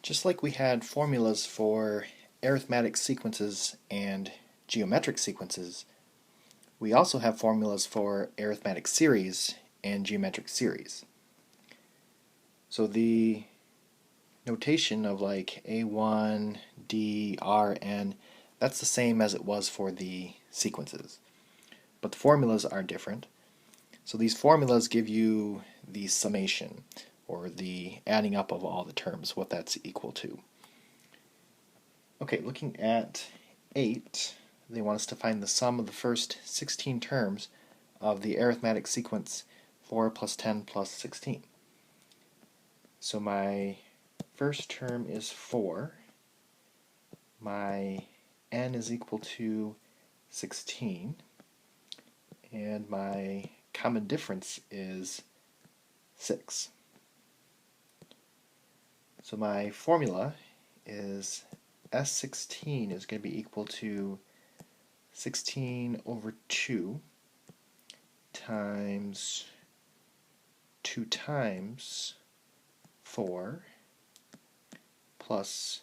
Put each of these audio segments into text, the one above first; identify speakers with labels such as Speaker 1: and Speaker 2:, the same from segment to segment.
Speaker 1: Just like we had formulas for arithmetic sequences and geometric sequences, we also have formulas for arithmetic series and geometric series. So the notation of like A1, D, R, N, that's the same as it was for the sequences. But the formulas are different. So these formulas give you the summation, or the adding up of all the terms, what that's equal to. Okay, looking at 8, they want us to find the sum of the first 16 terms of the arithmetic sequence 4 plus 10 plus 16. So my first term is 4. My n is equal to 16. And my common difference is 6. So my formula is S16 is going to be equal to 16 over 2 times 2 times 4 plus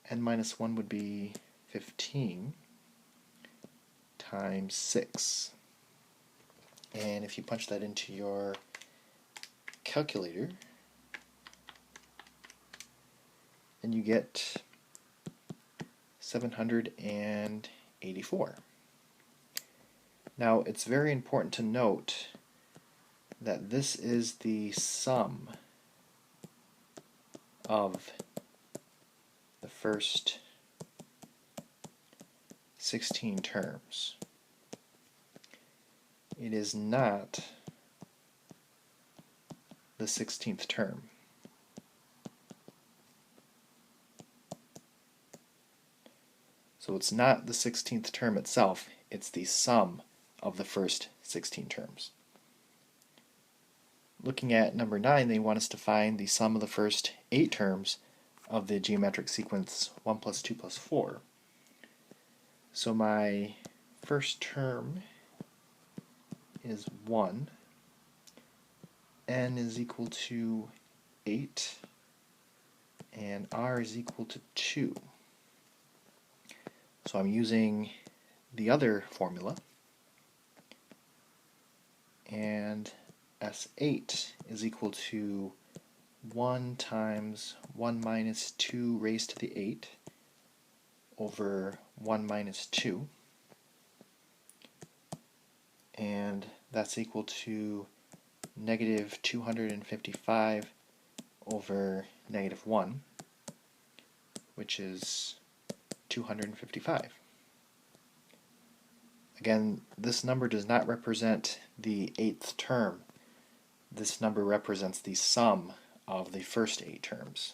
Speaker 1: n minus 1 would be 15 times 6. And if you punch that into your calculator, then you get 784. Now, it's very important to note that this is the sum of the first 16 terms. It is not the 16th term. So it's not the 16th term itself, it's the sum of the first 16 terms. Looking at number 9, they want us to find the sum of the first 8 terms of the geometric sequence 1 plus 2 plus 4. So my first term is 1, n is equal to 8, and r is equal to 2. So I'm using the other formula, and S8 is equal to 1 times 1 minus 2 raised to the 8 over 1 minus 2, and that's equal to negative 255 over negative 1, which is 255. Again, this number does not represent the 8th term. This number represents the sum of the first 8 terms.